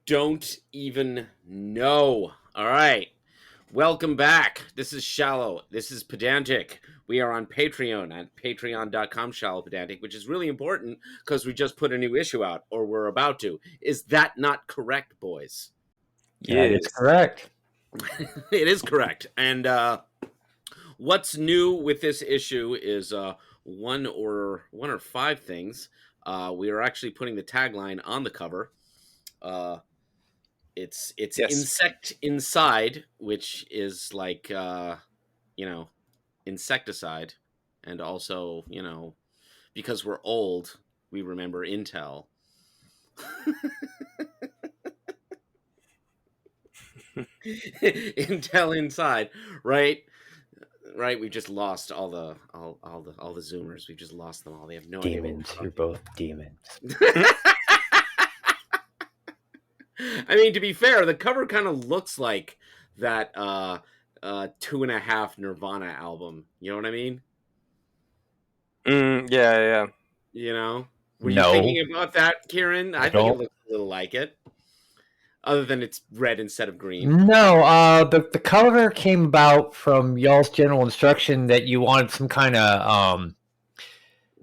don't even know. All right. Welcome back. This is Shallow. This is Pedantic. We are on Patreon at patreon.com shallow pedantic, which is really important because we just put a new issue out, or we're about to. Is that not correct, boys? That is correct. It is correct. And what's new with this issue is one or five things. We are actually putting the tagline on the cover. It's Yes. insect inside, which is like insecticide, and also because we're old, we remember Intel. Intel inside, right? Right, we just lost all the Zoomers. We just lost them all. They have no idea. Demons, you're both demons. I mean, to be fair, the cover kind of looks like that 2.5 Nirvana album. You know what I mean? Yeah. You know? Were you thinking about that, Kieran? I think it looks a little like it. Other than it's red instead of green. No, the cover came about from y'all's general instruction that you wanted some kind of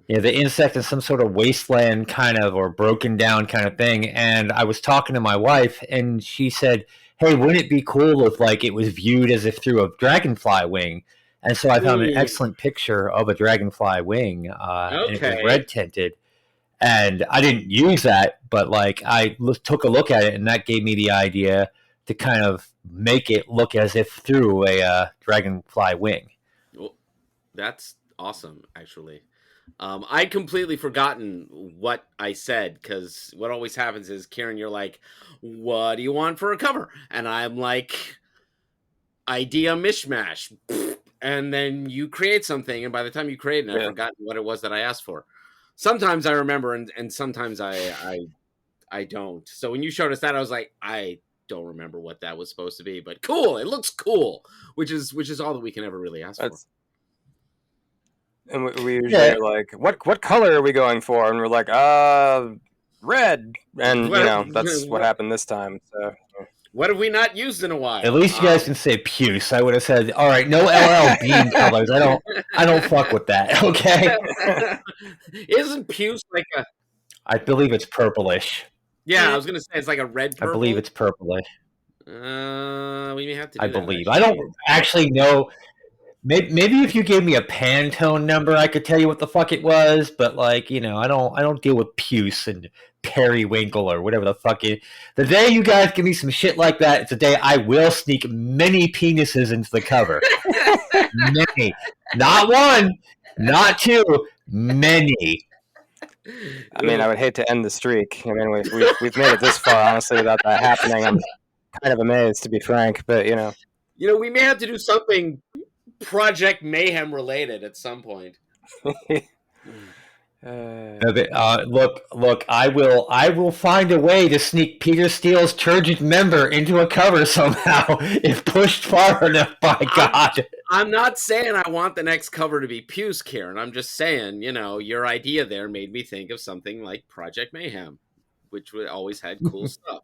the insect in some sort of wasteland kind of or broken down kind of thing. And I was talking to my wife, and she said, "Hey, wouldn't it be cool if like it was viewed as if through a dragonfly wing?" And so I found an excellent picture of a dragonfly wing, and it was red tinted. And I didn't use that, but like I took a look at it, and that gave me the idea to kind of make it look as if through a dragonfly wing. Well, that's awesome, actually. I'd completely forgotten what I said, because what always happens is, Kieran, you're like, what do you want for a cover? And I'm like, idea mishmash. And then you create something, and by the time you create it, I've forgotten what it was that I asked for. Sometimes I remember, and sometimes I don't. So when you showed us that, I was like, I don't remember what that was supposed to be, but cool. It looks cool, which is all that we can ever really ask for. And we usually are like, what color are we going for? And we're like, red. And that's what happened this time. So what have we not used in a while? At least you guys can say puce. I would have said, all right, no LL Bean colors. I don't fuck with that. Okay. Isn't puce like a? I believe it's purplish. Yeah, I was gonna say it's like a red purple. I believe it's purplish. We may have to. I believe. I don't actually know. Maybe if you gave me a Pantone number, I could tell you what the fuck it was. But like, I don't deal with puce and periwinkle or whatever the fuck it. The day you guys give me some shit like that, it's a day I will sneak many penises into the cover. Many, not one, not two, many. I mean, I would hate to end the streak. I mean, we've made it this far, honestly, without that happening. I'm kind of amazed, to be frank. But we may have to do something Project Mayhem related at some point. Look, I will find a way to sneak Peter Steele's turgid member into a cover somehow if pushed far enough, by God. I'm not saying I want the next cover to be puce, Kieran. I'm just saying, your idea there made me think of something like Project Mayhem, which always had cool stuff.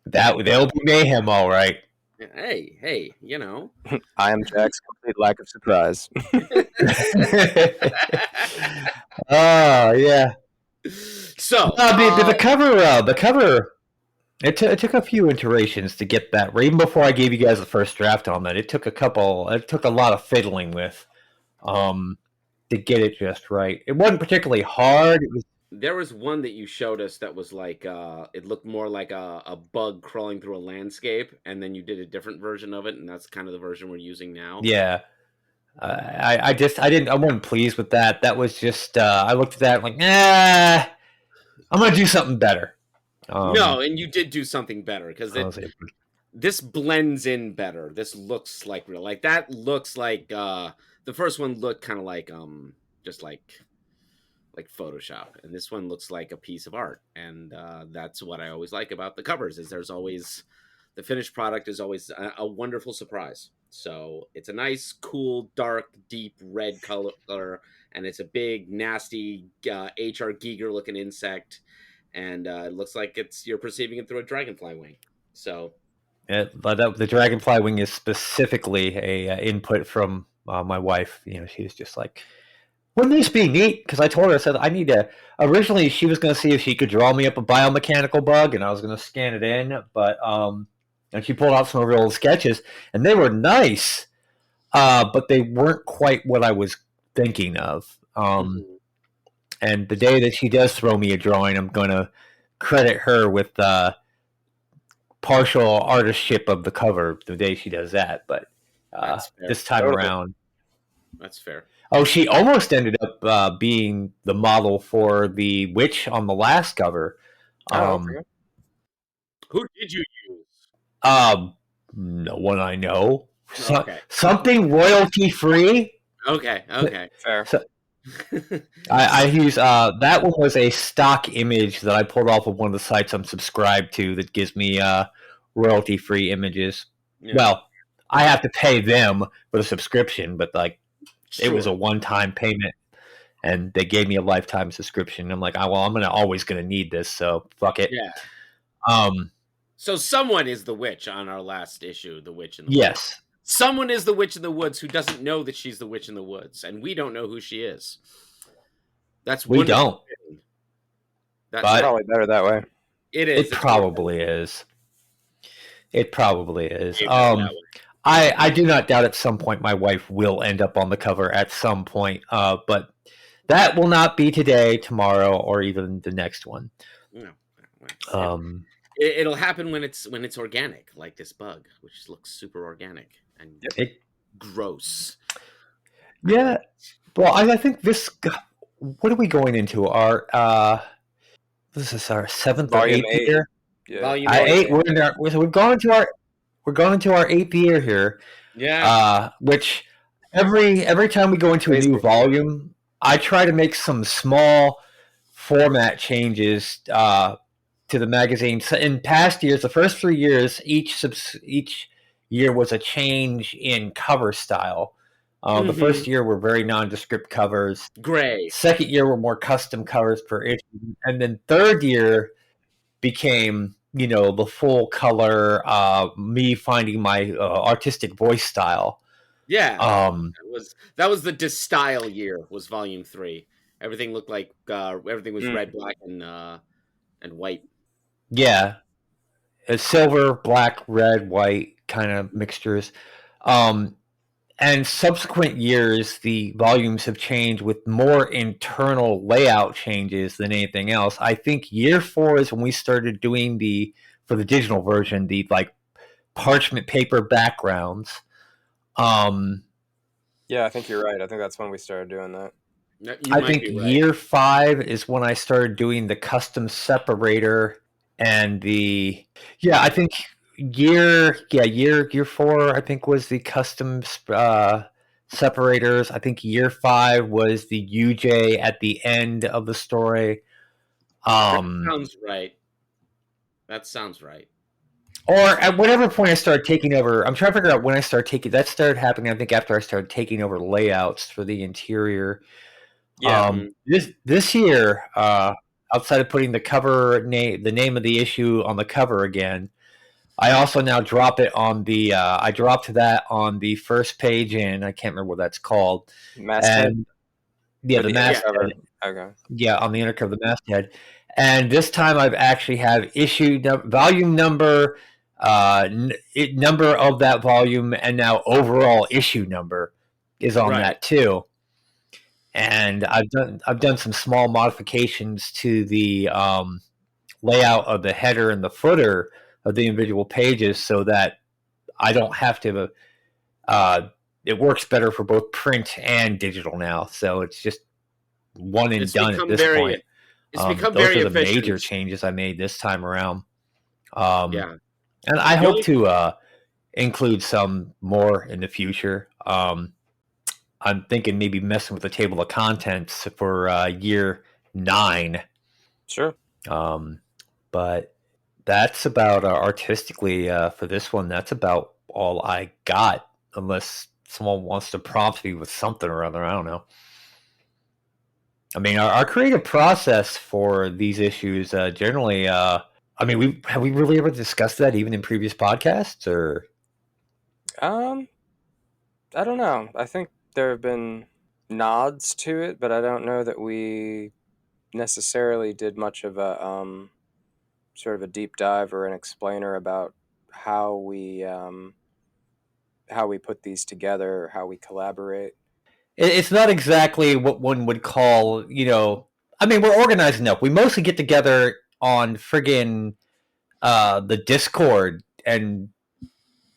They'll be Mayhem, all right. Hey, I am Jack's complete lack of surprise. Oh, yeah. So the cover, it took a few iterations to get that right. Even before I gave you guys the first draft on that, it took a lot of fiddling with to get it just right. It wasn't particularly hard. There was one that you showed us that was like it looked more like a bug crawling through a landscape, and then you did a different version of it, and that's kind of the version we're using now. Yeah. I wasn't pleased with that. That was just I looked at that like, I'm gonna do something better. No, and you did do something better, because this blends in better. This looks like real. Like that looks like the first one looked kind of like just like Photoshop, and this one looks like a piece of art, and that's what I always like about the covers, is there's always the finished product is always a wonderful surprise. So it's a nice, cool, dark, deep red color, and it's a big, nasty H.R. Giger looking insect, and it looks like you're perceiving it through a dragonfly wing. So But the dragonfly wing is specifically a input from my wife. She was just like, wouldn't this be neat? Because I told her, I said, I need to. Originally, she was going to see if she could draw me up a biomechanical bug, and I was going to scan it in. But and she pulled out some of her old sketches, and they were nice, but they weren't quite what I was thinking of. And the day that she does throw me a drawing, I'm going to credit her with partial artistship of the cover the day she does that. But this time around, that's fair. Oh, she almost ended up being the model for the witch on the last cover. Okay. Who did you use? No one I know. Okay. Something royalty free. Okay. Fair. So, I use that one was a stock image that I pulled off of one of the sites I'm subscribed to that gives me royalty free images. Yeah. Well, I have to pay them for the subscription, but like. Sure. It was a one-time payment, and they gave me a lifetime subscription. I'm like, I'm always going to need this, so fuck it. Yeah. So someone is the witch on our last issue, the witch in the yes. woods. Someone is the witch in the woods who doesn't know that she's the witch in the woods, and we don't know who she is. We don't. That's probably better that way. It is. It probably is. It probably is. I do not doubt at some point my wife will end up on the cover at some point, but that will not be today, tomorrow, or even the next one. No. It'll happen when it's organic, like this bug, which looks super organic and gross. Yeah. Well, I think this. What are we going into? This is our 7th or 8th year. Yeah. Volume 8. We've gone into our. We're going into our 8th year here. Yeah. Which every time we go into a new volume, I try to make some small format changes to the magazine. So in past years, the first 3 years, each year was a change in cover style. The first year were very nondescript covers. Gray. Second year were more custom covers per issue, and then third year became the full color, me finding my artistic voice style. Yeah, that was the distyle year. Was volume 3? Everything looked like everything was red, black, and white. Yeah, silver, black, red, white kind of mixtures. And subsequent years, the volumes have changed with more internal layout changes than anything else. I think year 4 is when we started doing for the digital version, the like parchment paper backgrounds. Yeah, I think you're right. I think that's when we started doing that. I think year 5 is when I started doing the custom separator and I think year 4 I think was the custom separators. I think year 5 was the UJ at the end of the story. That sounds right. That sounds right. Or at whatever point I started taking over, I'm trying to figure out when I started taking. That started happening, I think, after I started taking over layouts for the interior. Yeah. This year, outside of putting the name of the issue on the cover again, I also now drop it on the. I dropped that on the first page in. I can't remember what that's called. Masthead. Yeah, the masthead. Okay. Yeah, on the inner cover of the masthead. And this time I've actually have volume number, number of that volume, and now overall issue number is on that too. And I've done some small modifications to the layout of the header and the footer of the individual pages so that I don't have to. It works better for both print and digital now, so it's just one and done at this point. It's become those very are the efficient. major changes I made this time around. And I hope to include some more in the future. I'm thinking maybe messing with the table of contents for year 9. Sure. But that's about artistically for this one. That's about all I got, unless someone wants to prompt me with something or other. I don't know. I mean, our creative process for these issues generally. I mean, have we really ever discussed that even in previous podcasts, or? Um, I don't know. I think there have been nods to it, but I don't know that we necessarily did much of a sort of a deep dive or an explainer about how we put these together, how we collaborate. It's not exactly what one would call, I mean, we're organized enough. We mostly get together on friggin' the Discord and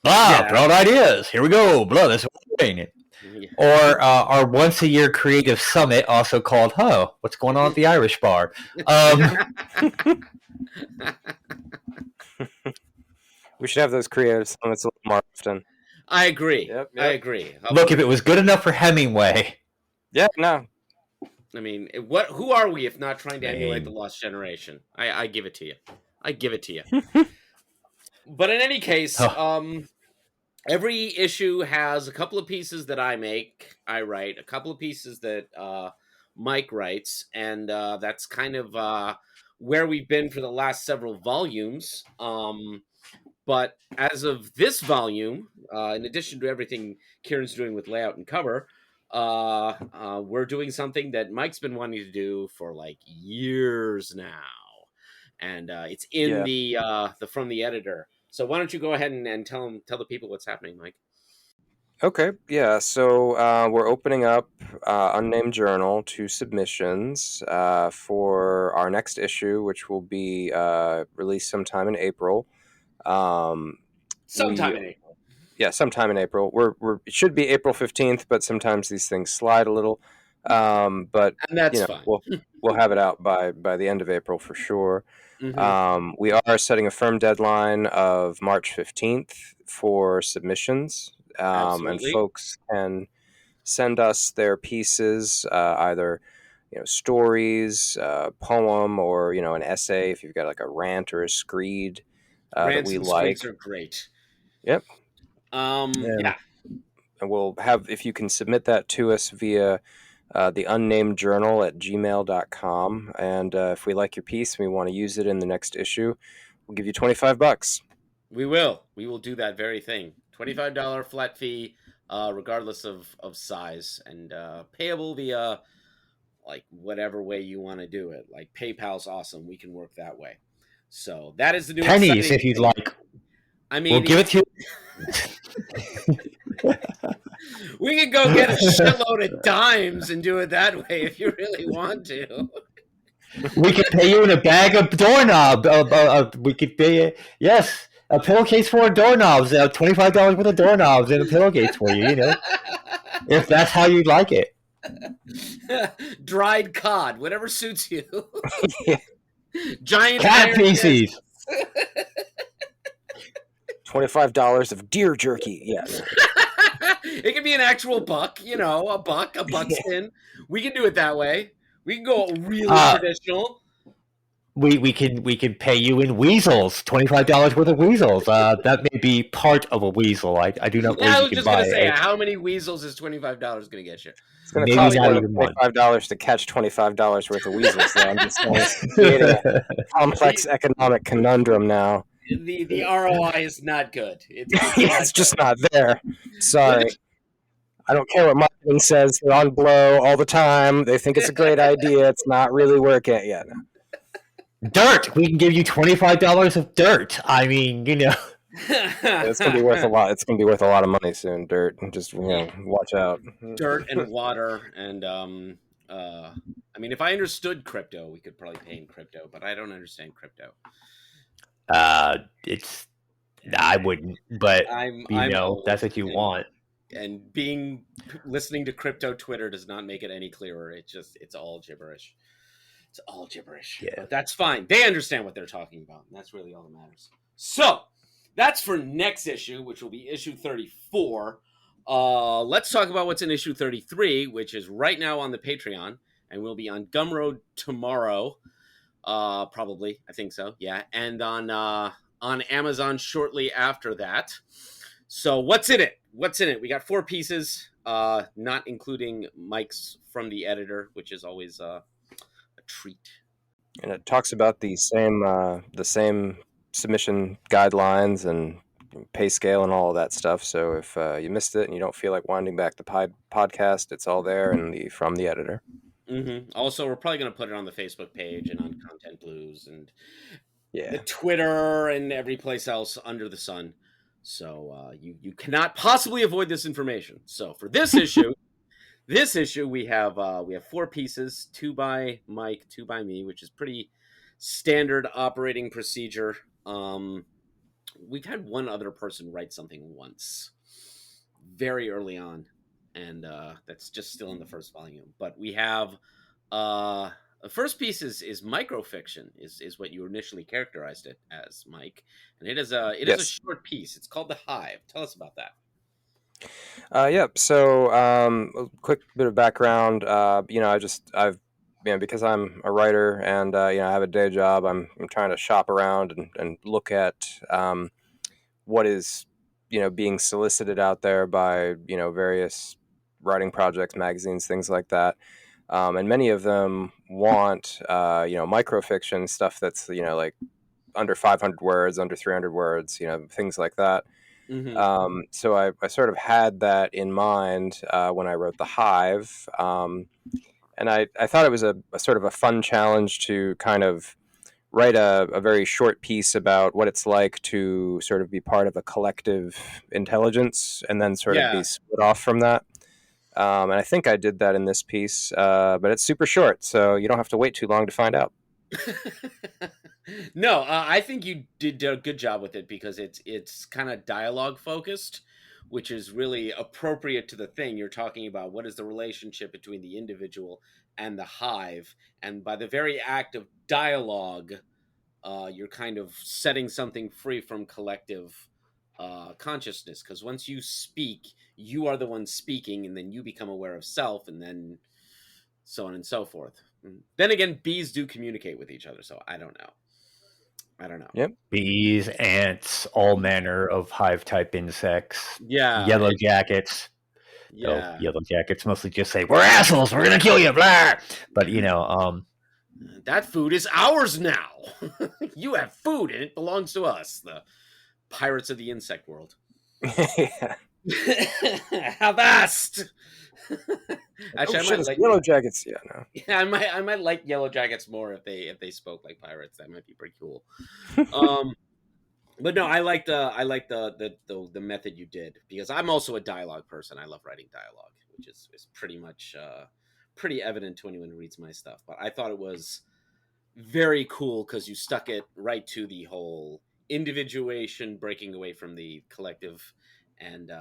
blah, Yeah. broad ideas. Here we go. Blah, that's what we're doing. Yeah. Or our once a year creative summit, also called, what's going on at the Irish bar? We should have those creative summits a little more often. I agree. Yep. I agree. Look, if it was good enough for Hemingway. Yeah, no. I mean, who are we if not trying to emulate the Lost Generation? I give it to you. I give it to you. But in any case, every issue has a couple of pieces that I write, a couple of pieces that Mike writes, and that's kind of where we've been for the last several volumes. But as of this volume, in addition to everything Kieran's doing with layout and cover, we're doing something that Mike's been wanting to do for like years now, and it's in the from the editor. So why don't you go ahead and tell the people what's happening, Mike? Okay, yeah. So we're opening up Unnamed Journal to submissions for our next issue, which will be released sometime in April. Sometime in April. Yeah, sometime in April. It should be April 15th, but sometimes these things slide a little. But and that's fine. We'll have it out by the end of April for sure. Mm-hmm. We are setting a firm deadline of March 15th for submissions. And folks can send us their pieces, either stories, poem, or an essay. If you've got like a rant or a screed that we like, screeds are great. Yep. Yeah. And we'll have, if you can submit that to us via the Unnamed Journal at gmail.com. And if we like your piece and we want to use it in the next issue, we'll give you $25. We will do that very thing. $25 flat fee, regardless of size, and payable via like whatever way you want to do it. Like PayPal's awesome. We can work that way. So that is the new pennies if you'd thing. like. I mean, we'll give it to you. We could go get a shitload of dimes and do it that way if you really want to. We could pay you in a bag of doorknob. We could pay you, yes, a pillowcase full of doorknobs. $25 worth of doorknobs and a pillowcase for you. If that's how you'd like it. Dried cod, whatever suits you. Yeah. Giant cat feces. $25 of deer jerky. Yeah. It could be an actual buck, a buckskin. We can do it that way. We can go really traditional. We can pay you in weasels. $25 worth of weasels. That may be part of a weasel. I do not believe I you was can just buy gonna say, it. how many weasels is $25 going to get you? It's going to cost more than $25 to catch $25 worth of weasels. I'm just creating a complex economic conundrum now. The ROI is not good. It's just not there. Sorry. I don't care what marketing says. They're on blow all the time. They think it's a great idea. It's not really working yet. Dirt. We can give you $25 of dirt. I mean, it's gonna be worth a lot. It's gonna be worth a lot of money soon. Dirt, and just watch out. Dirt and water, and I mean, if I understood crypto, we could probably pay in crypto, but I don't understand crypto. I wouldn't, but that's what you want. And listening to crypto Twitter does not make it any clearer. It's all gibberish. It's all gibberish. Yeah. But that's fine. They understand what they're talking about, and that's really all that matters. So that's for next issue, which will be issue 34. Let's talk about what's in issue 33, which is right now on the Patreon, and will be on Gumroad tomorrow. Probably, I think so. Yeah, and on Amazon shortly after that. So what's in it? We got 4 pieces. not including Mike's from the editor, which is always a treat. And it talks about the same submission guidelines and pay scale and all of that stuff. So if you missed it and you don't feel like winding back the podcast, it's all there and from the editor. Also, we're probably going to put it on the Facebook page and on Content Blues and Yeah, the Twitter and every place else under the sun. So you cannot possibly avoid this information. So for this issue, we have 4 pieces: 2 by Mike, 2 by me, which is pretty standard operating procedure. We've had one other person write something once, very early on, and that's just still in the first volume. But we have the first piece is microfiction, is what you initially characterized it as, Mike, and it is a short piece. It's called The Hive. Tell us about that. Yep. So, a quick bit of background. Because I'm a writer and I have a day job. I'm trying to shop around and look at what is being solicited out there by various writing projects, magazines, things like that. And many of them want microfiction stuff that's like under 500 words, under 300 words, things like that. So I sort of had that in mind when I wrote The Hive. And I thought it was a sort of a fun challenge to kind of write a very short piece about what it's like to sort of be part of a collective intelligence and then sort of be split off from that. And I think I did that in this piece, but it's super short, so you don't have to wait too long to find out. No, I think you did a good job with it because it's kind of dialogue focused, which is really appropriate to the thing you're talking about. What is the relationship between the individual and the hive? And by the very act of dialogue, you're kind of setting something free from collective consciousness. Because once you speak, you are the one speaking, and then you become aware of self, and then so on and so forth. Then again, bees do communicate with each other, so I don't know. Yep. Bees, ants, all manner of hive-type insects. Yeah. Yellow jackets. Yeah. Yellow jackets mostly just say, "We're assholes. We're gonna kill you." Blah. But that food is ours now. You have food, and it belongs to us. The pirates of the insect world. Yeah. Avast. Actually, I might like Yellow Jackets. Yeah, no. Yeah, I might like Yellow Jackets more if they spoke like pirates. That might be pretty cool. But no, I like the method you did because I'm also a dialogue person. I love writing dialogue, which is pretty much pretty evident to anyone who reads my stuff. But I thought it was very cool because you stuck it right to the whole individuation, breaking away from the collective, and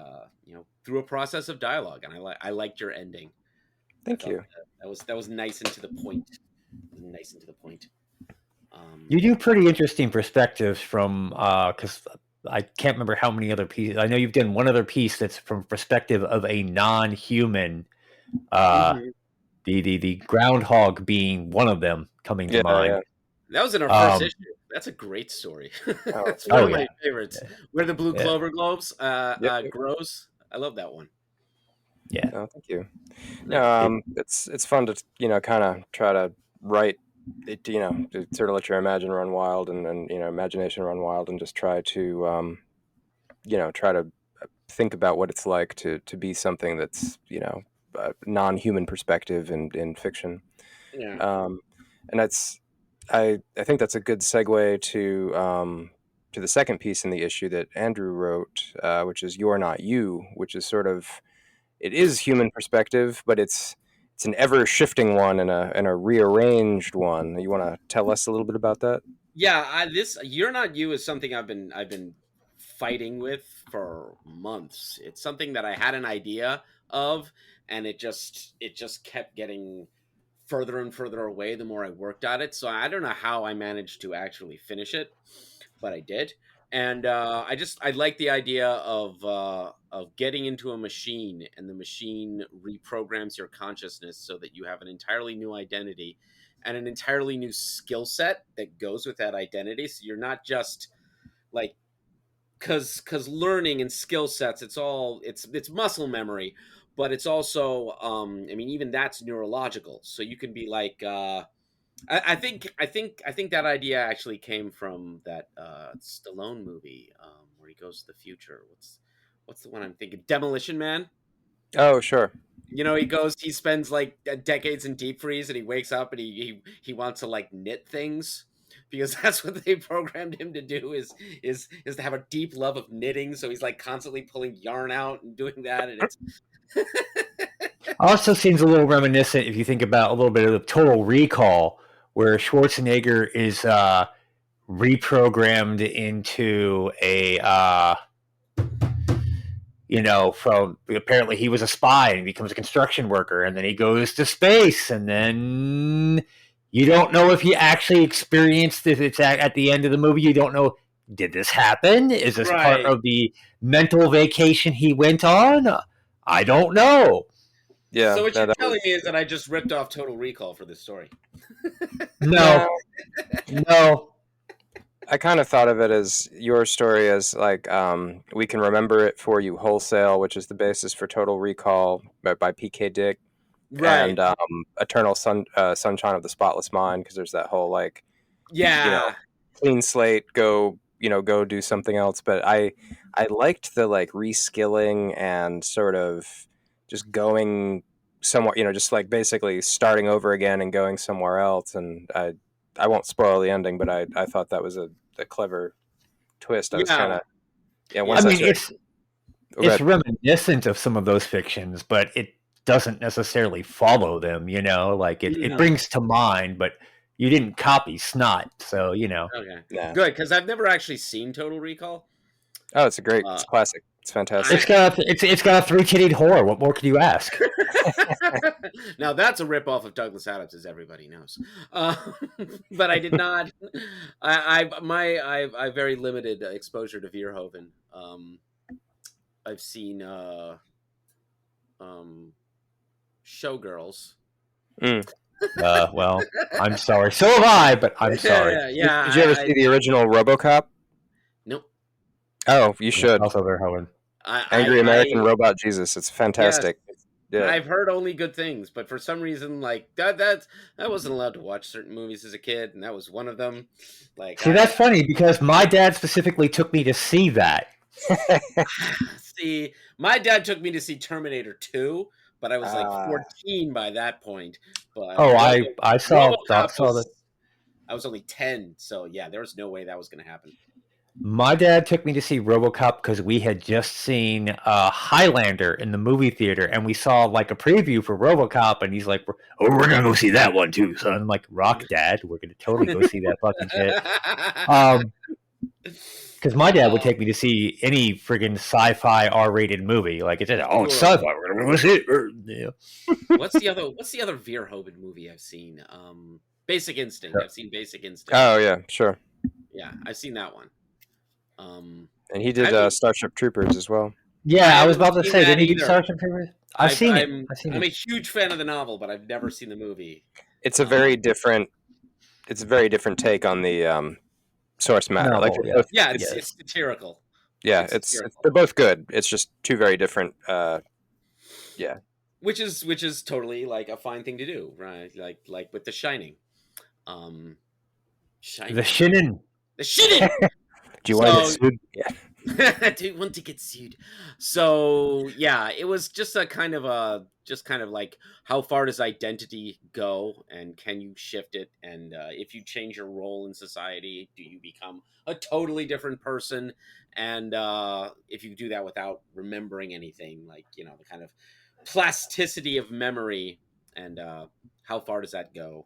through a process of dialogue. And I liked your ending. Thank you. That was nice and to the point. You do pretty interesting perspectives from because I can't remember how many other pieces. I know you've done one other piece that's from perspective of a non-human. The groundhog being one of them coming to mind. Yeah. That was in our first issue. That's a great story. That's one of my favorites. Yeah. Where the blue clover globes grows. I love that one. Yeah. Oh, thank you. It's fun to kind of try to write it, to sort of let your imagination run wild and just try to try to think about what it's like to be something that's a non-human perspective in fiction. Yeah. And that's I think that's a good segue to the second piece in the issue that Andrew wrote, which is "You're Not You," which is sort of, it is human perspective, but it's an ever shifting one and a rearranged one. You want to tell us a little bit about that? Yeah, this "You're Not You" is something I've been fighting with for months. It's something that I had an idea of, and it just kept getting further and further away the more I worked at it. So I don't know how I managed to actually finish it, but I did. And I like the idea of getting into a machine, and the machine reprograms your consciousness so that you have an entirely new identity and an entirely new skill set that goes with that identity. So you're not just like, because learning and skill sets, it's muscle memory. but it's also, I mean, even that's neurological. So you can be like, I think that idea actually came from that Stallone movie where he goes to the future. What's the one I'm thinking? Demolition Man. Oh, sure. He spends like decades in deep freeze, and he wakes up and he wants to like knit things because that's what they programmed him to do is to have a deep love of knitting. So he's like constantly pulling yarn out and doing that, and it's Also seems a little reminiscent if you think about a little bit of the Total Recall, where Schwarzenegger is reprogrammed into a from apparently he was a spy and becomes a construction worker, and then he goes to space, and then you don't know if he actually experienced it. It's at the end of the movie. You don't know, did this happen? Is this part right. of the mental vacation he went on? I don't know. Yeah. So what you're telling me is that I just ripped off Total Recall for this story. No. No. I kind of thought of it as your story as like We Can Remember It For You Wholesale, which is the basis for Total Recall by PK Dick, Right. and Eternal Sunshine of the Spotless Mind, because there's that whole like, Yeah. clean slate, go do something else. But I liked the like reskilling and sort of just going somewhere, just like basically starting over again and going somewhere else. And I won't spoil the ending, but I thought that was a clever twist. I was kind of I mean, it's reminiscent of some of those fictions, but it doesn't necessarily follow them. Like it brings to mind, but you didn't copy Snot, so Okay, good, because I've never actually seen Total Recall. Oh, it's it's classic. It's fantastic. It's got a 3-titted whore. What more could you ask? Now that's a ripoff of Douglas Adams, as everybody knows. But I did not. I very limited exposure to Verhoeven. I've seen Showgirls. Well, I'm sorry. So have I, but I'm sorry. Yeah. Did you ever see the original RoboCop? Nope. Oh, you should. Also, Verhoeven. Angry American Robot Jesus. It's fantastic. Yes. Yeah. I've heard only good things, but for some reason, like I wasn't allowed to watch certain movies as a kid, and that was one of them. Like, that's funny because my dad specifically took me to see that. See, my dad took me to see Terminator 2, but I was like 14 by that point. But I saw that. I was only 10, so yeah, there was no way that was going to happen. My dad took me to see RoboCop because we had just seen Highlander in the movie theater, and we saw like a preview for RoboCop, and he's like, we're gonna go see that one too. So I'm like, rock, Dad, we're gonna totally go see that fucking shit. Because my dad would take me to see any friggin' sci-fi R-rated movie. Like it's sci-fi, we're gonna go see it. Yeah. What's the other Verhoeven movie I've seen? Basic Instinct. I've seen Basic Instinct. Oh yeah, sure. Yeah, I've seen that one. And he did Starship Troopers as well. Yeah, I was about to say, did he do Starship Troopers? I've seen it. I'm a huge fan of the novel, but I've never seen the movie. It's a very different take on the source matter. Novel, it's satirical. Yeah, they're both good. It's just two very different. Which is totally like a fine thing to do, right? Like with The Shining. The Shinin. Do you want to get sued? Yeah. Do you want to get sued? So yeah, it was just kind of like, how far does identity go, and can you shift it? And if you change your role in society, do you become a totally different person? And if you do that without remembering anything, like the kind of plasticity of memory, and how far does that go?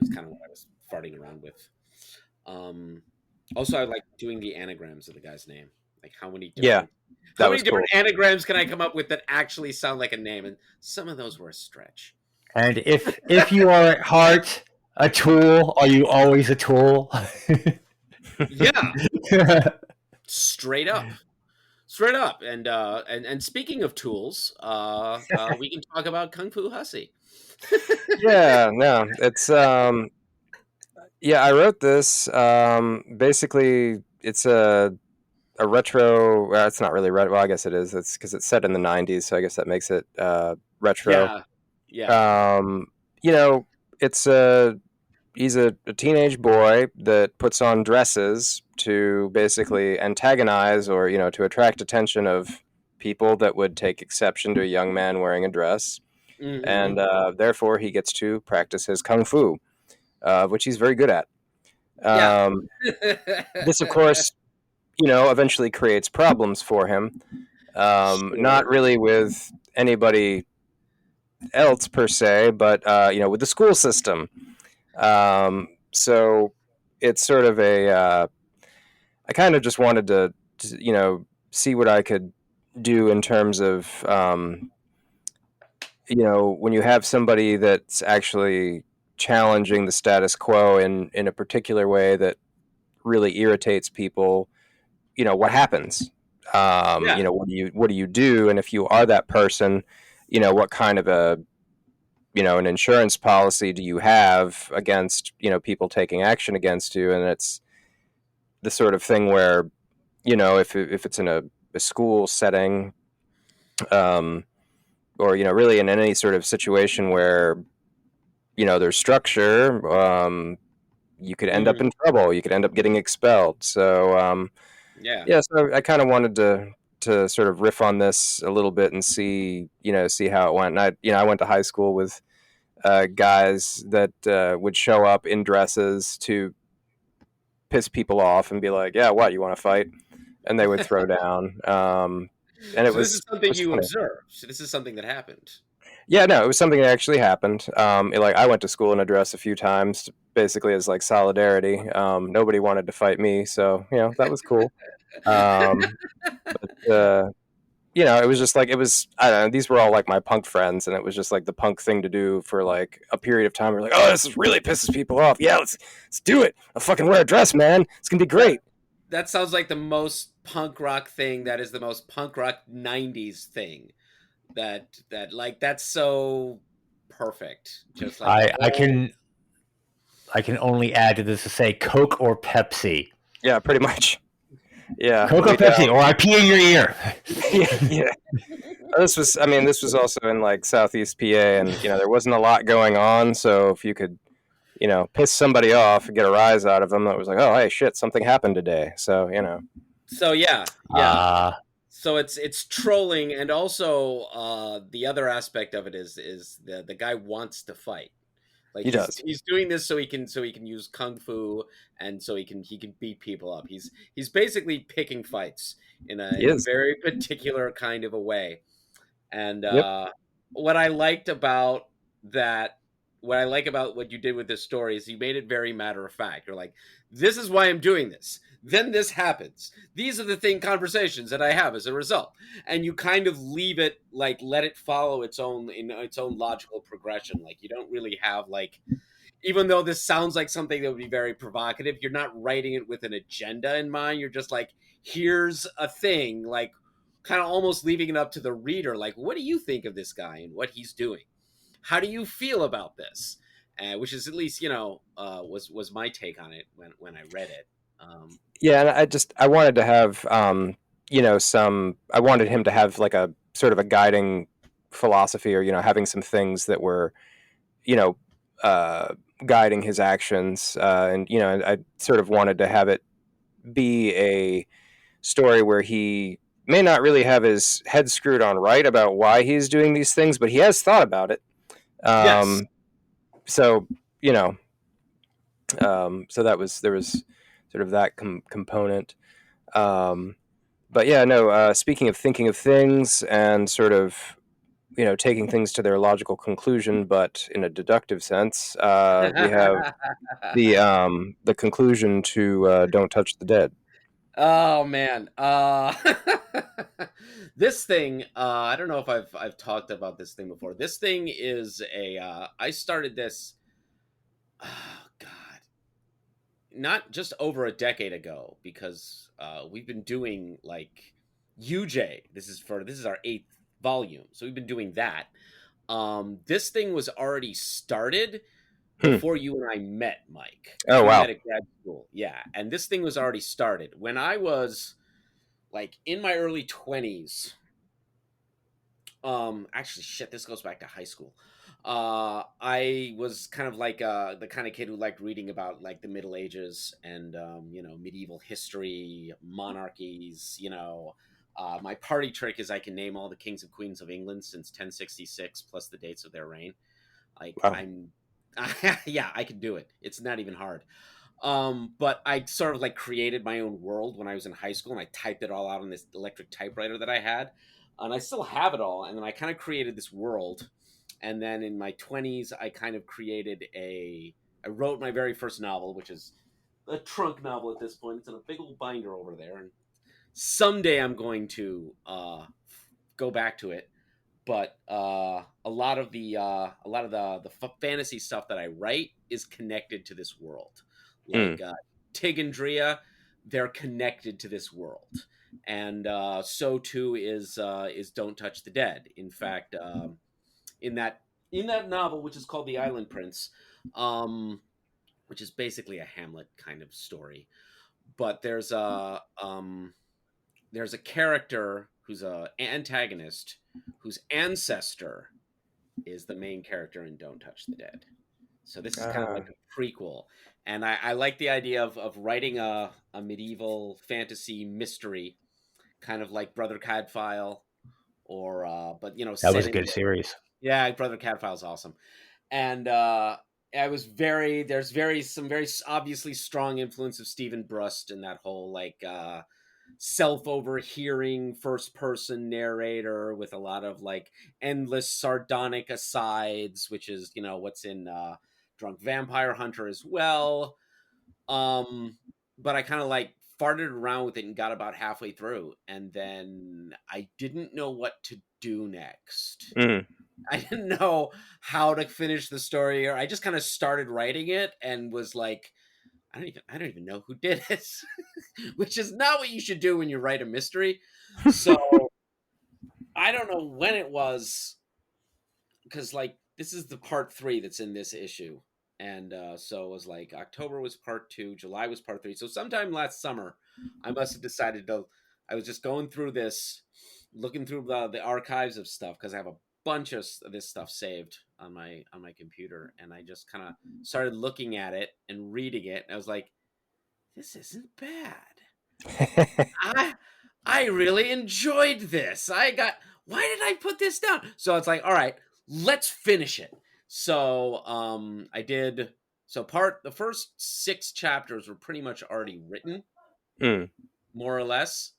Is kind of what I was farting around with. Also, I like doing the anagrams of the guy's name. Like how many different anagrams can I come up with that actually sound like a name? And some of those were a stretch. And if you are at heart a tool, are you always a tool? Yeah. Straight up. And speaking of tools, we can talk about Kung Fu Hussy. Yeah, no, it's I wrote this. Basically, it's a a retro. Well, it's not really retro. Well, I guess it is. It's because it's set in the '90s, so I guess that makes it retro. Yeah, yeah. Um, you know, it's a he's a teenage boy that puts on dresses to basically antagonize or to attract attention of people that would take exception to a young man wearing a dress, and Hmm. therefore he gets to practice his kung fu, which he's very good at. Yeah. Um, this, of course, eventually creates problems for him. Not Sure. really with anybody else per se, but with the school system. So it's sort of I kind of just wanted to see what I could do in terms of, when you have somebody that's actually challenging the status quo in a particular way that really irritates people. What happens? Yeah. What do you do? And if you are that person, what kind of an insurance policy do you have against people taking action against you? And it's the sort of thing where if it's in a school setting, um, or really in any sort of situation where there's structure, you could end up Hmm. in trouble. You could end up getting expelled. So Yeah. yeah, so I kind of wanted to sort of riff on this a little bit and see how it went. And I went to high school with guys that would show up in dresses to piss people off and be like, "Yeah, what, you want to fight?" And they would throw down. And it So this was is it something was you funny. observed. So this is something that happened. Yeah, no, it was something that actually happened. Like I went to school in a dress a few times, basically as like solidarity. Nobody wanted to fight me, so that was cool. Um, but it was just like it was. I don't know. These were all like my punk friends, and it was just like the punk thing to do for like a period of time. We're like, oh, this really pisses people off. Yeah, let's do it. I'll fucking wear a dress, man. It's gonna be That great. that sounds like the most punk rock thing. That is the most punk rock '90s thing. That like that's so perfect. Just like the I I whole. can I can only add to this to say Coke or Pepsi. Yeah, pretty much. Yeah, Coke or Pepsi, or I pee in your ear. yeah, yeah. This was also in like Southeast PA, and there wasn't a lot going on. So if you could, piss somebody off and get a rise out of them, that was like, oh, hey, shit, something happened today. So So yeah, yeah. Ah, So it's trolling, and also the other aspect of it is the guy wants to fight. Like he does. he's doing this so he can use kung fu, and so he can beat people up. He's basically picking fights in a He in a is. very particular kind of a way. And Yep. what I liked about that, what I like about what you did with this story is you made it very matter of fact. You're like, this is why I'm doing this. Then this happens. These are the conversations that I have as a result. And you kind of leave it like let it follow its own logical progression. Like you don't really have like, even though this sounds like something that would be very provocative, you're not writing it with an agenda in mind. You're just like, here's a thing, like kind of almost leaving it up to the reader. Like, what do you think of this guy and what he's doing? How do you feel about this? Which is at least was my take on it when I read it. Yeah, and I wanted to have I wanted him to have like a sort of a guiding philosophy, or having some things that were you know uh, guiding his actions, and I sort of wanted to have it be a story where he may not really have his head screwed on right about why he's doing these things, but he has thought about it. Yes. So you know, so there was sort of that component. Um, but yeah, no. Speaking of thinking of things and sort of taking things to their logical conclusion, but in a deductive sense, we have the conclusion to "Don't Touch the Dead." Oh man, this thing. I don't know if I've talked about this thing before. This thing is a. I started this. Oh God, not just over a decade ago, because we've been doing like UJ. This is our eighth volume, so we've been doing that. This thing was already started Hmm. before you and I met, Mike, because Oh we met wow. at grad school. Yeah, and this thing was already started when I was like in my early 20s. Actually, shit, this goes back to high school. I was kind of like the kind of kid who liked reading about like the Middle Ages and medieval history, monarchies. My party trick is I can name all the kings and queens of England since 1066 plus the dates of their reign. Like Wow. I'm, yeah, I can do it. It's not even hard. But I sort of like created my own world when I was in high school, and I typed it all out on this electric typewriter that I had, and I still have it all. And then I kind of created this world, and then in my 20s, I wrote my very first novel, which is a trunk novel at this point. It's in a big old binder over there, and someday I'm going to go back to it. But a lot of the fantasy stuff that I write is connected to this world, Mm. like Tig and Drea. They're connected to this world, and so too is Don't Touch the Dead. In fact, in that novel, which is called The Island Prince, um, which is basically a Hamlet kind of story, but there's a character who's a antagonist whose ancestor is the main character in Don't Touch the Dead. So this is kind of Uh, like a prequel. And I like the idea of writing a medieval fantasy mystery, kind of like Brother Cadfile, or but That was set a in good series. yeah, Brother Cadfile's awesome. And there's some very obviously strong influence of Stephen Brust in that whole like self-overhearing first-person narrator with a lot of like endless sardonic asides, which is what's in Drunk Vampire Hunter as well. But I kind of like farted around with it and got about halfway through, and then I didn't know what to do next. mm. I didn't know how to finish the story, or I just kind of started writing it and was like, I don't even know who did it, which is not what you should do when you write a mystery. So I don't know when it was, because like this is the part 3 that's in this issue, and so it was like October was part 2, July was part 3. So sometime last summer, I must have decided to. I was just going through this, looking through the archives of stuff because I have a bunch of this stuff saved on my computer, and I just kind of started looking at it and reading it, and I was like, this isn't bad. I I really enjoyed this. Why did I put this down? So it's like, all right, let's finish it. So I did. So the first 6 chapters were pretty much already written, Mm. more or less.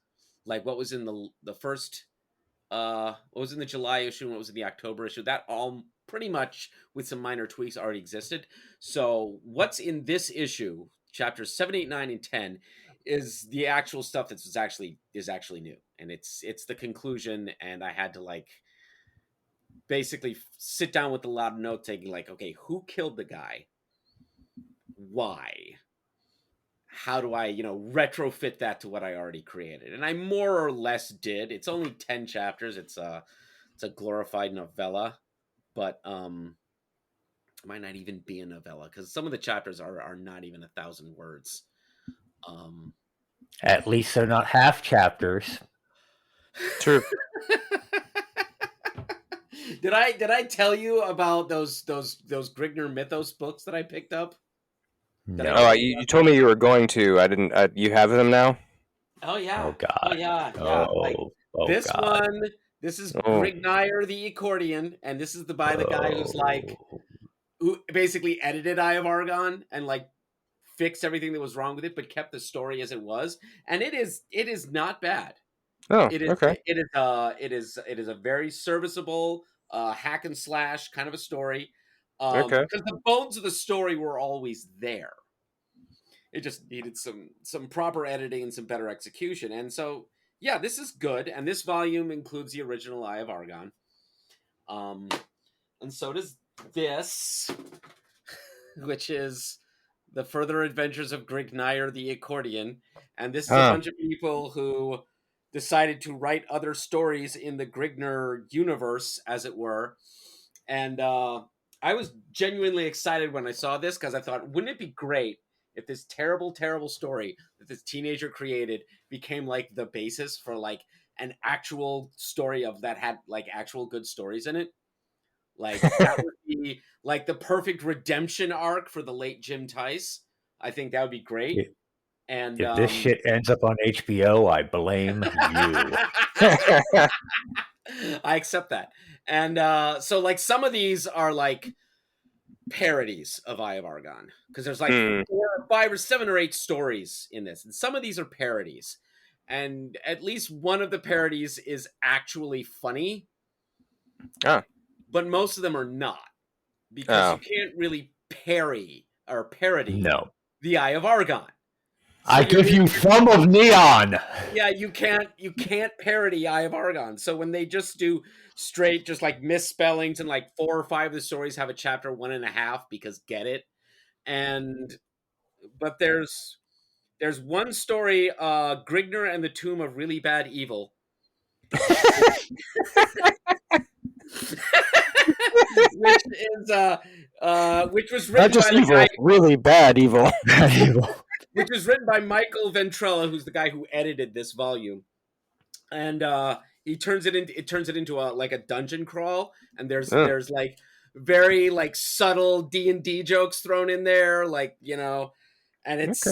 Like what was in the first what was in the July issue and what was in the October issue, that all pretty much with some minor tweaks already existed. So what's in this issue, chapters 7, 8, 9, and 10, is the actual stuff is actually new, and it's the conclusion. And I had to like basically sit down with a lot of note taking, like, okay, who killed the guy, why, how do I retrofit that to what I already created. And I more or less did. It's only 10 chapters. It's a glorified novella, but it might not even be a novella because some of the chapters are not even 1,000 words. At least they're not half chapters. True. Did I tell you about those Grigner Mythos books that I picked up? Did I No. Oh, tell you you about told that? me you were going to. I didn't. You have them now? Oh Oh yeah. Oh God. yeah. Yeah. Like Oh. Oh this God. one. This is Oh. Grignier the Accordion, and this is the guy who's like Oh. who basically edited Eye of Argon and like fixed everything that was wrong with it, but kept the story as it was. And it is not bad. Oh. It is Okay. it is a very serviceable hack and slash kind of a story. Okay. Because the bones of the story were always there. It just needed some proper editing and some better execution. And so yeah, this is good. And this volume includes the original Eye of Argon. Um, and so does this, which is the further adventures of Grignier the Accordion. And this is a Huh. bunch of people who decided to write other stories in the Grigner universe, as it were. And I was genuinely excited when I saw this because I thought, wouldn't it be great if this terrible, terrible story that this teenager created became like the basis for like an actual story of that had like actual good stories in it, like that would be like the perfect redemption arc for the late Jim Tice. I think that would be great. And if this shit ends up on HBO, I blame you. I accept that. And so like some of these are like parodies of Eye of Argon, because there's like 4 or 5 or 7 or 8 stories in this, and some of these are parodies, and at least one of the parodies is actually funny, but most of them are not, because you can't really parody the Eye of Argon. So I give you Thumb of Neon. Yeah, you can't parody Eye of Argon. So when they just do straight, just like misspellings, and like 4 or 5 of the stories have a chapter 1.5 because get it. But there's one story, Grigner and the Tomb of Really Bad Evil. Which was written not just by evil, really bad evil. Which was written by Michael Ventrella, who's the guy who edited this volume. And he turns it into a like a dungeon crawl, and there's like very like subtle D&D jokes thrown in there, like, you know, and it's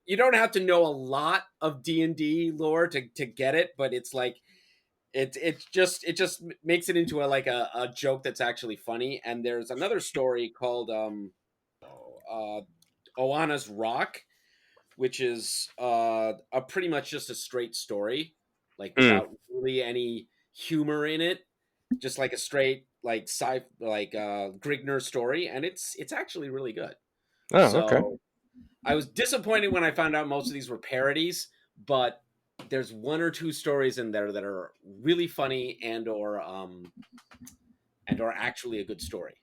you don't have to know a lot of D&D lore to get it, but it's like it just makes it into a joke that's actually funny. And there's another story called Oana's Rock, which is a pretty much just a straight story, like without really any humor in it, just like a straight like Grigner story, and it's actually really good. I was disappointed when I found out most of these were parodies, but there's 1 or 2 stories in there that are really funny and or actually a good story.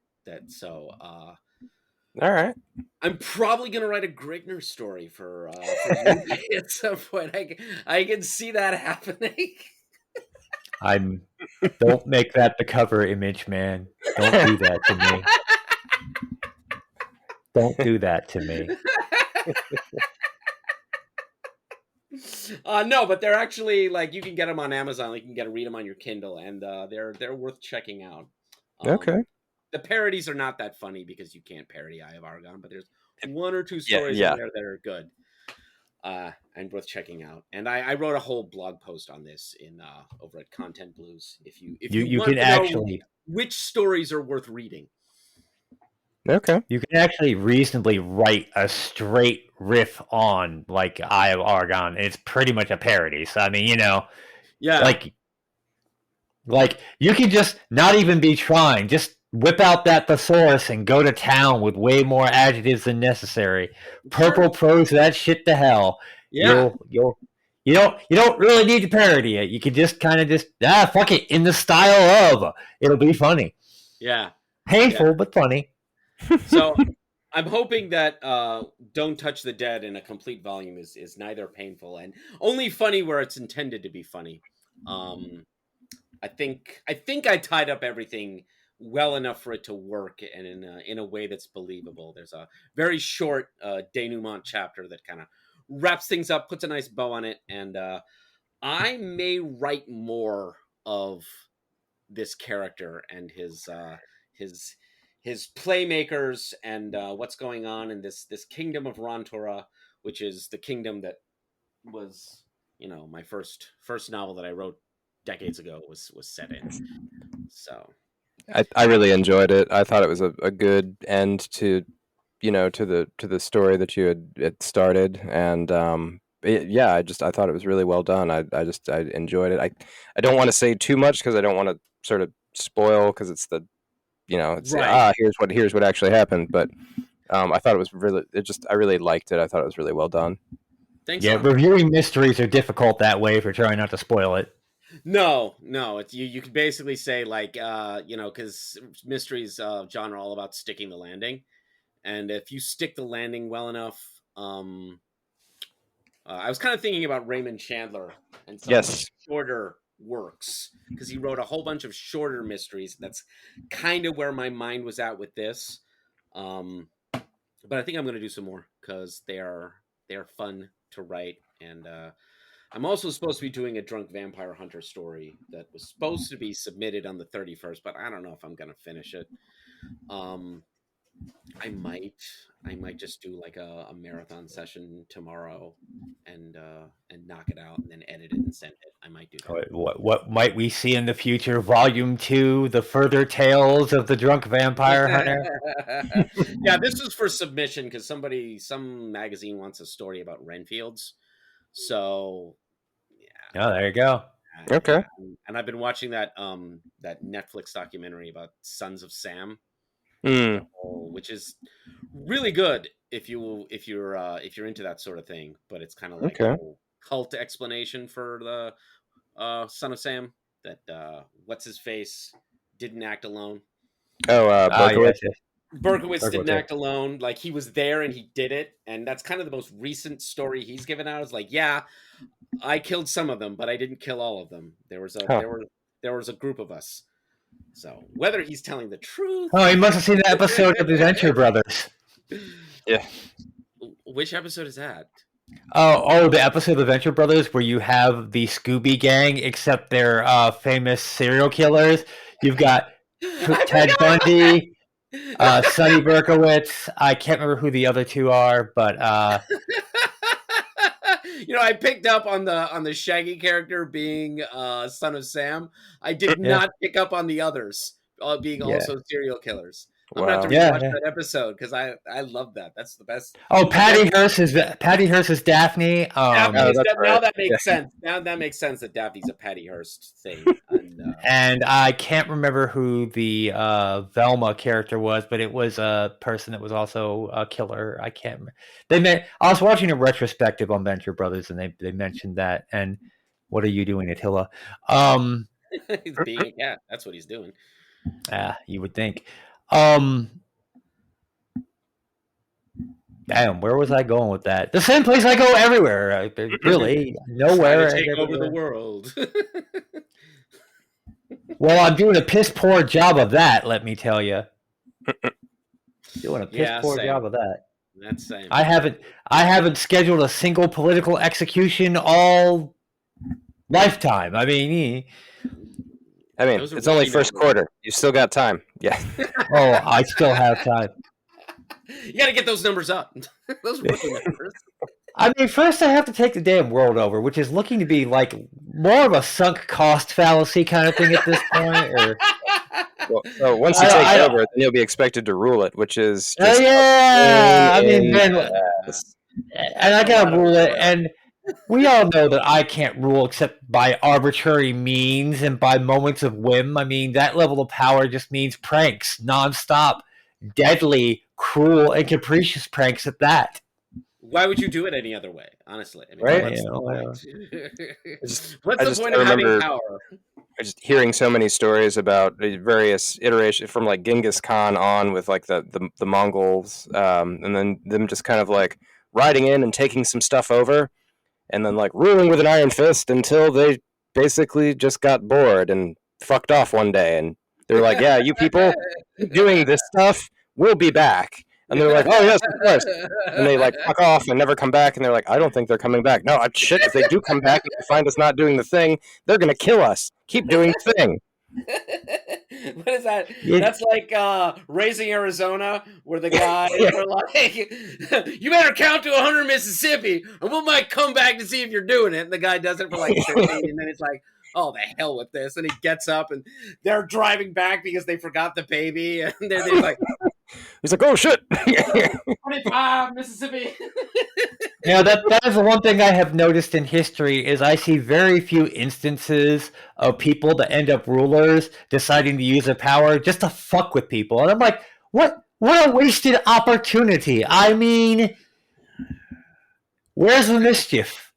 All right. I'm probably gonna write a Grigner story for you at some point. I can see that happening. Don't make that the cover image, man. Don't do that to me. Don't do that to me. No, but they're actually like, you can get them on Amazon. Like, you can read them on your Kindle, and they're worth checking out. The parodies are not that funny because you can't parody Eye of Argon, but there's 1 or 2 stories in there that are good and worth checking out. And I wrote a whole blog post on this in over at Content Blues. If you want can to actually know which stories are worth reading. You can actually reasonably write a straight riff on like Eye of Argon. It's pretty much a parody. So I mean, you know, like you can just not even be trying. Just whip out that thesaurus and go to town with way more adjectives than necessary. Purple prose that shit to hell. Yeah. You don't really need to parody it. You can just kind of fuck it in the style of. It'll be funny. Yeah. Painful but funny. So I'm hoping that Don't Touch the Dead in a complete volume is neither painful and only funny where it's intended to be funny. I think I tied up everything well enough for it to work, and in a way that's believable. There's a very short denouement chapter that kind of wraps things up, puts a nice bow on it, and I may write more of this character and his playmakers and what's going on in this kingdom of Rontora, which is the kingdom that was, you know, my first novel that I wrote decades ago was set in. So I really enjoyed it. I thought it was a good end to, you know, to the story that you had started, and I thought it was really well done. I enjoyed it. I don't want to say too much because I don't want to sort of spoil, because it's the, you know, it's here's what actually happened. But I thought it was really, I really liked it. I thought it was really well done. Thanks. Reviewing mysteries are difficult that way if you're trying not to spoil it. No, it's you could basically say like you know, because mysteries genre all about sticking the landing, and if you stick the landing well enough, I was kind of thinking about Raymond Chandler and some shorter works, because he wrote a whole bunch of shorter mysteries. That's kind of where my mind was at with this. but I think I'm going to do some more because they are fun to write, and I'm also supposed to be doing a drunk vampire hunter story that was supposed to be submitted on the 31st, but I don't know if I'm going to finish it. Um, I might, I might just do like a marathon session tomorrow, and knock it out, and then edit it and send it. I might do that. What might we see in the future? Volume 2, the further tales of the drunk vampire hunter. Yeah, this is for submission because some magazine wants a story about Renfields. So Oh, there you go. Okay. yeah, and I've been watching that Netflix documentary about Sons of Sam, Mm. which is really good if you're into that sort of thing. But it's kind of like a Okay. whole cult explanation for the Son of Sam that what's his face didn't act alone. Oh, Ah, Berkowitz. yes. Berkowitz didn't Yeah. act alone. Like he was there and he did it, and that's kind of the most recent story he's given out. Is like, yeah, I killed some of them, but I didn't kill all of them. Huh. There was a group of us. So whether he's telling the truth, Oh, you must have seen the episode of the Venture Brothers. Yeah. Which episode is that? Oh, the episode of the Venture Brothers where you have the Scooby Gang, except they're famous serial killers. You've got Ted Bundy, Sonny Berkowitz. I can't remember who the other two are, but I picked up on the Shaggy character being Son of Sam. I did yeah, not pick up on the others being yeah. also serial killers. I'm gonna have to Wow. rewatch Yeah. that episode because I love that. That's the best. Oh, Patty Hearst is Daphne. Daphne Oh, is that's now right. that Yeah. makes sense. Now that makes sense that Daphne's a Patty Hearst thing. And And I can't remember who the Velma character was, but it was a person that was also a killer. I can't remember. I was watching a retrospective on Venture Brothers, and they mentioned that. And what are you doing, Attila? he's being a cat. That's what he's doing. You would think. Damn, where was I going with that? The same place I go everywhere. Really, nowhere. Trying to take over the world. Well, I'm doing a piss poor job of that. Let me tell you, doing a piss poor same. job of that. That's same. I haven't scheduled a single political execution all lifetime. I mean, it's only first quarter. You still got time. Yeah. oh, I still have time. You got to get those numbers up. Those rookie numbers. I mean, first I have to take the damn world over, which is looking to be like more of a sunk cost fallacy kind of thing at this point. Or Well, so once you take over, then you'll be expected to rule it, which is just I mean, man, and I gotta rule it, and we all know that I can't rule except by arbitrary means and by moments of whim. I mean, that level of power just means pranks, nonstop, deadly, cruel, and capricious pranks at that. Why would you do it any other way? Honestly, I mean, right? What's the point of having power? Just hearing so many stories about various iterations from like Genghis Khan on with like the Mongols, and then them just kind of like riding in and taking some stuff over, and then like ruling with an iron fist until they basically just got bored and fucked off one day, and they're like, "Yeah, you people keep doing this stuff. We'll be back." And they're like, "Oh yes, of course." And they like fuck off and never come back. And they're like, "I don't think they're coming back." No, shit. If they do come back and they find us not doing the thing, they're gonna kill us. Keep doing the thing. What is that? That's like Raising Arizona, where the guys are like, "You better count to 100, Mississippi, and we might come back to see if you're doing it." And the guy does it for like 15, and then it's like, "Oh, the hell with this!" And he gets up, and they're driving back because they forgot the baby, and they're like. He's like, "Oh shit!" 25 Mississippi. That is the one thing I have noticed in history is I see very few instances of people that end up rulers deciding to use their power just to fuck with people, and I'm like, what a wasted opportunity. I mean, where's the mischief?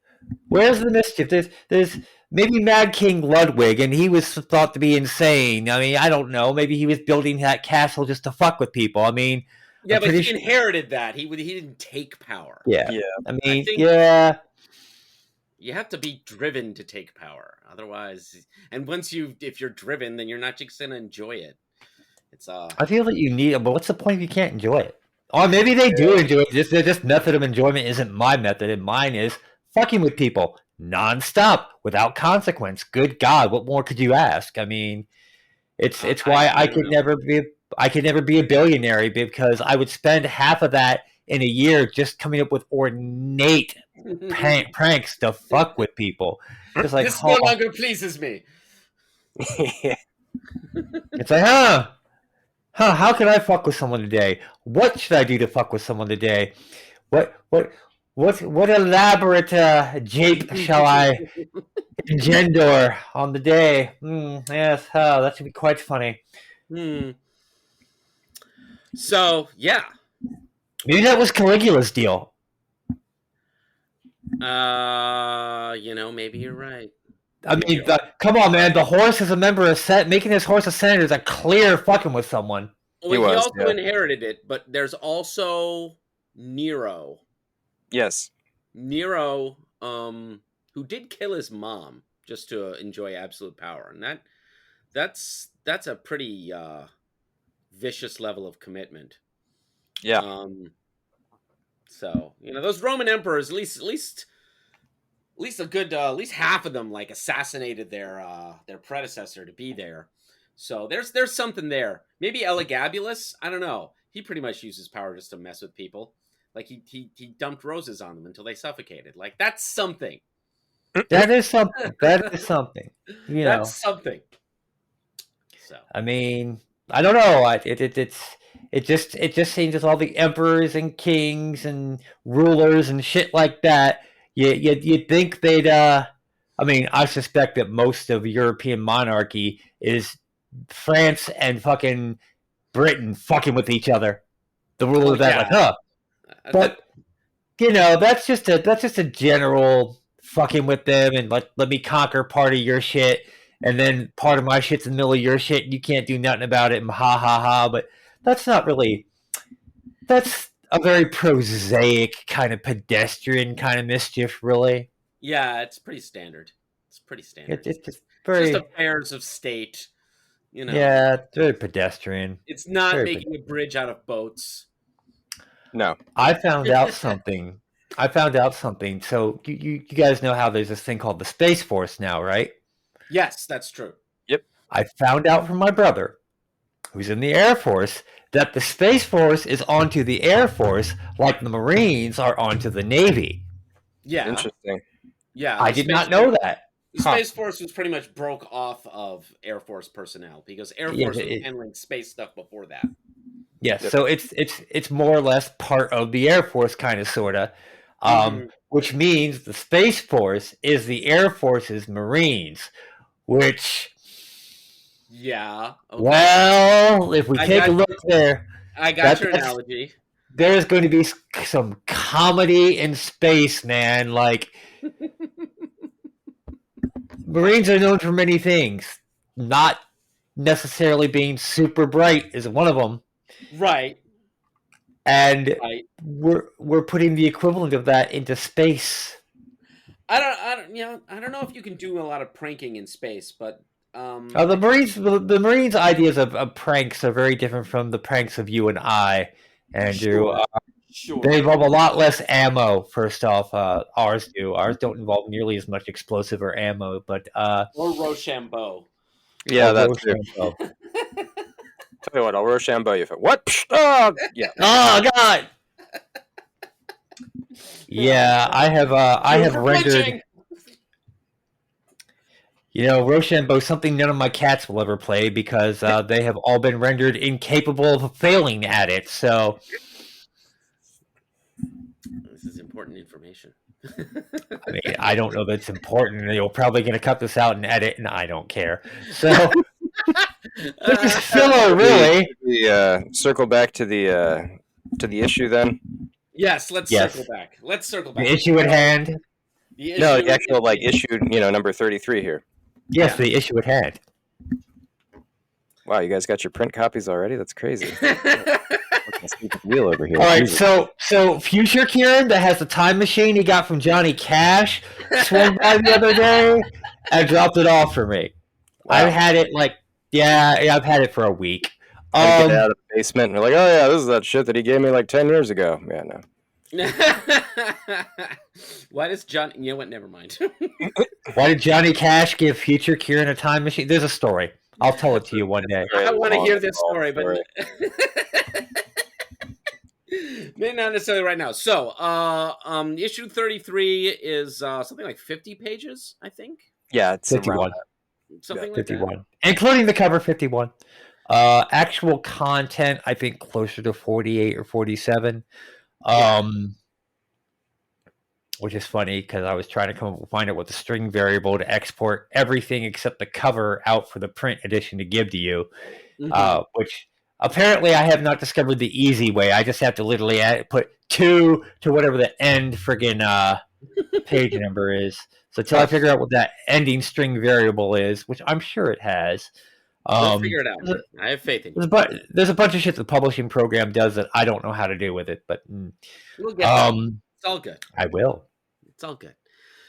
Where's the mischief? There's maybe Mad King Ludwig, and he was thought to be insane. I mean, I don't know. Maybe he was building that castle just to fuck with people. I mean, yeah, but he inherited that. He didn't take power. Yeah. I mean, You have to be driven to take power. Otherwise, and if you're driven, then you're not just going to enjoy it. It's I feel that you need it, but what's the point if you can't enjoy it? Or maybe they do enjoy it. This method of enjoyment isn't my method, and mine is fucking with people nonstop without consequence. Good God, what more could you ask? I mean, it's why I don't know. I could never be a billionaire because I would spend half of that in a year just coming up with ornate pranks to fuck with people. Just like, This no longer pleases me. it's like, how can I fuck with someone today? What should I do to fuck with someone today? What elaborate jape shall I engender on the day? Yes, that should be quite funny. So, yeah. Maybe that was Caligula's deal. Maybe you're right. I mean, come on, man. The horse is a member of Senate. Making his horse a senator is a clear fucking with someone. Well, he also inherited it, but there's also Nero. Yes. Nero, who did kill his mom just to enjoy absolute power, and that's a pretty vicious level of commitment. Yeah. So those Roman emperors, at least at least half of them like assassinated their predecessor to be there. So there's something there. Maybe Elagabalus, I don't know. He pretty much uses power just to mess with people. Like he dumped roses on them until they suffocated. Like that's something. That is something. That is something. That's something. So I mean, I don't know. It just seems with all the emperors and kings and rulers and shit like that, you'd think they'd. I mean, I suspect that most of European monarchy is France and fucking Britain fucking with each other. The rule of that, but that's just a general fucking with them and let me conquer part of your shit, and then part of my shit's in the middle of your shit, and you can't do nothing about it, and ha ha ha. But that's not really. That's a very prosaic kind of pedestrian kind of mischief, really. Yeah, it's pretty standard. It's pretty standard. It's just very affairs of state. Yeah, it's very pedestrian. It's not making a bridge out of boats. No. I found out something. So you guys know how there's this thing called the Space Force now, right? Yes, that's true. Yep. I found out from my brother, who's in the Air Force, that the Space Force is onto the Air Force like the Marines are onto the Navy. Yeah. Interesting. Yeah. I did not know that. The Space Force was pretty much broke off of Air Force personnel because Air Force was handling space stuff before that. Yes, so it's more or less part of the Air Force, kind of, sort of, which means the Space Force is the Air Force's Marines, which... Yeah. Okay. Well, if we take a look there... I got your analogy. There's going to be some comedy in space, man. Like, Marines are known for many things. Not necessarily being super bright is one of them. Right. And we're putting the equivalent of that into space. I don't know if you can do a lot of pranking in space, but the Marines' ideas of pranks are very different from the pranks of you and I, Andrew. Sure. They involve a lot less ammo. First off, ours do. Ours don't involve nearly as much explosive or ammo, but or Rochambeau. Yeah, that's true. Tell you what, I'll Rochambeau you for what? Oh, yeah. Oh God. Yeah, I have rendered. Rochambeau, something none of my cats will ever play because they have all been rendered incapable of failing at it. So this is important information. I mean, I don't know that's important. You're probably going to cut this out and edit, and I don't care. So this is filler, really. Circle back to the issue then. Yes, let's circle back. The issue at hand. The actual issue, number 33 here. Yes, the issue at hand. Wow, you guys got your print copies already? That's crazy. Wheel over here. All right, so Future Kieran, that has the time machine he got from Johnny Cash, swung by the other day and dropped it off for me. Wow. I've had it I've had it for a week. Had to get out of the basement, and we're like, oh yeah, this is that shit that he gave me like 10 years ago. Yeah, no. Why does John? You know what? Never mind. Why did Johnny Cash give future Kieran a time machine? There's a story. I'll tell it to you one day. I want to hear this story, but maybe not necessarily right now. So, issue 33 is something like 50 pages, I think. Yeah, it's 51. Something like 51, that. including the cover. 51. Actual content, I think, closer to 48 or 47. Which is funny because I was trying to find out what the string variable to export everything except the cover out for the print edition to give to you, which apparently I have not discovered the easy way. I just have to literally put 2 to whatever the end friggin' page number is. So until I figure out what that ending string variable is, which I'm sure it has. We'll figure it out. I have faith in you. There's a bunch of shit the publishing program does that I don't know how to do with it, but we'll get that. It's all good. I will. It's all good.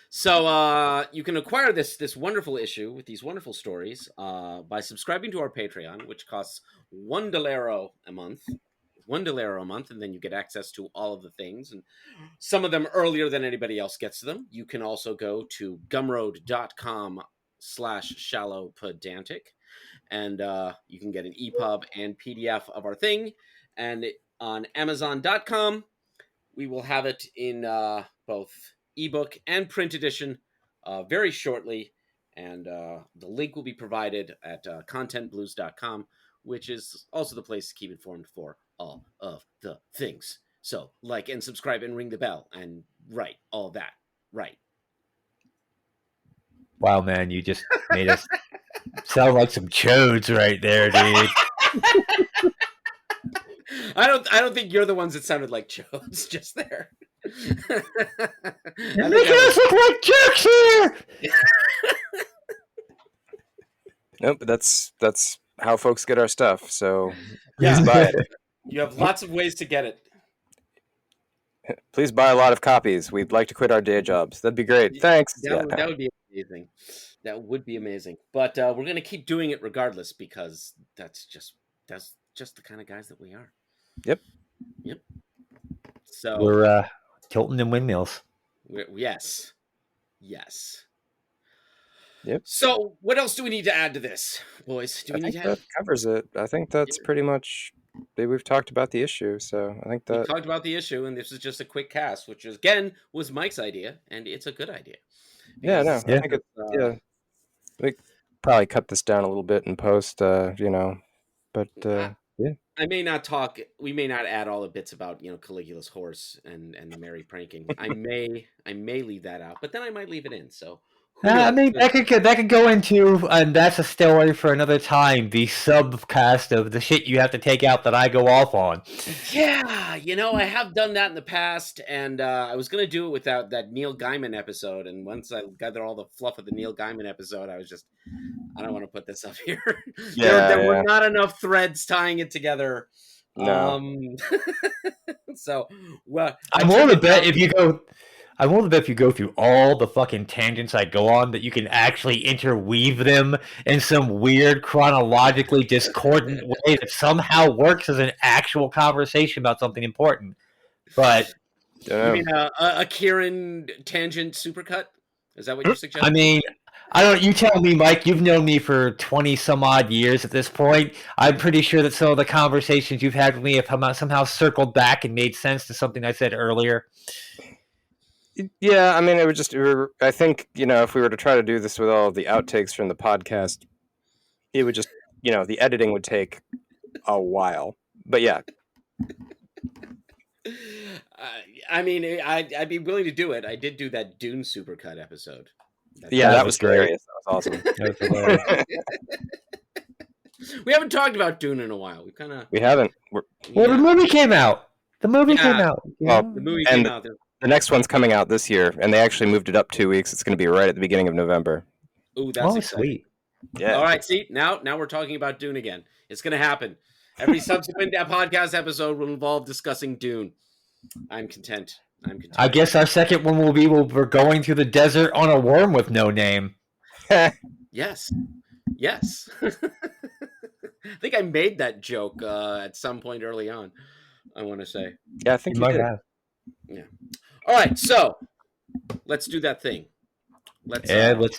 So you can acquire this wonderful issue with these wonderful stories by subscribing to our Patreon, which costs $1 a month. $1 a month, and then you get access to all of the things, and some of them earlier than anybody else gets to them. You can also go to gumroad.com/shallowpedantic, and you can get an EPUB and PDF of our thing. And on Amazon.com, we will have it in both ebook and print edition very shortly, and the link will be provided at contentblues.com, which is also the place to keep informed for all of the things. So like and subscribe and ring the bell and write all that. Right. Wow, man, you just made us sound like some chodes right there, dude. I don't think you're the ones that sounded like chodes just there. You're making us look like jerks here. Nope, that's how folks get our stuff. So please buy it. You have lots of ways to get it. Please buy a lot of copies. We'd like to quit our day jobs. That'd be great. Thanks. That would be amazing. That would be amazing. But we're going to keep doing it regardless because that's just the kind of guys that we are. Yep. So we're tilting in windmills. Yes. Yep. So what else do we need to add to this, boys? That covers it. I think that's pretty much. We've talked about the issue, so I think that we talked about the issue, and this is just a quick cast, which is, again was Mike's idea, and it's a good idea. I think we probably cut this down a little bit in post, but yeah. I may not talk. We may not add all the bits about Caligula's horse and the merry pranking. I may leave that out, but then I might leave it in. So. I mean, that could go into, and that's a story for another time, the subcast of the shit you have to take out that I go off on. Yeah, I have done that in the past, and I was going to do it with that Neil Gaiman episode, and once I gathered all the fluff of the Neil Gaiman episode, I was just, I don't want to put this up here. There were not enough threads tying it together. No. So, well, I'm willing to bet if you go through all the fucking tangents I go on, that you can actually interweave them in some weird chronologically discordant way that somehow works as an actual conversation about something important. But you mean a Kieran tangent supercut? Is that what you're suggesting? I mean, I don't. You tell me, Mike. You've known me for 20 some odd years at this point. I'm pretty sure that some of the conversations you've had with me have somehow circled back and made sense to something I said earlier. Yeah, I mean, it would just. I think if we were to try to do this with all of the outtakes from the podcast, it would just the editing would take a while. But yeah. I mean, I'd be willing to do it. I did do that Dune supercut episode. That was hilarious. That was awesome. That was hilarious. We haven't talked about Dune in a while. We haven't. The movie came out. The movie came out. Well, the movie came out. The next one's coming out this year, and they actually moved it up 2 weeks. It's going to be right at the beginning of November. Ooh, that's exciting. Sweet. Yeah. All right, see, now we're talking about Dune again. It's going to happen. Every subsequent podcast episode will involve discussing Dune. I'm content. I guess our second one will be we're going through the desert on a worm with no name. Yes. I think I made that joke at some point early on. I want to say. Yeah, I think You you might did. have. Yeah. All right, so let's do that thing. Let's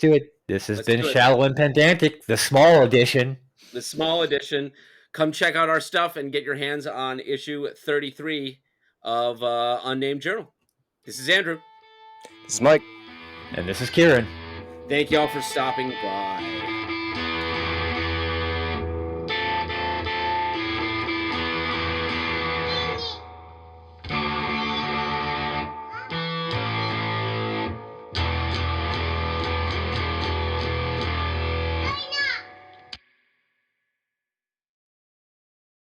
do it. This has let's been do it. Shallow and Pedantic, the small edition. The small edition. Come check out our stuff and get your hands on issue 33 of Unnamed Journal. This is Andrew. This is Mike. And this is Kieran. Thank y'all for stopping by.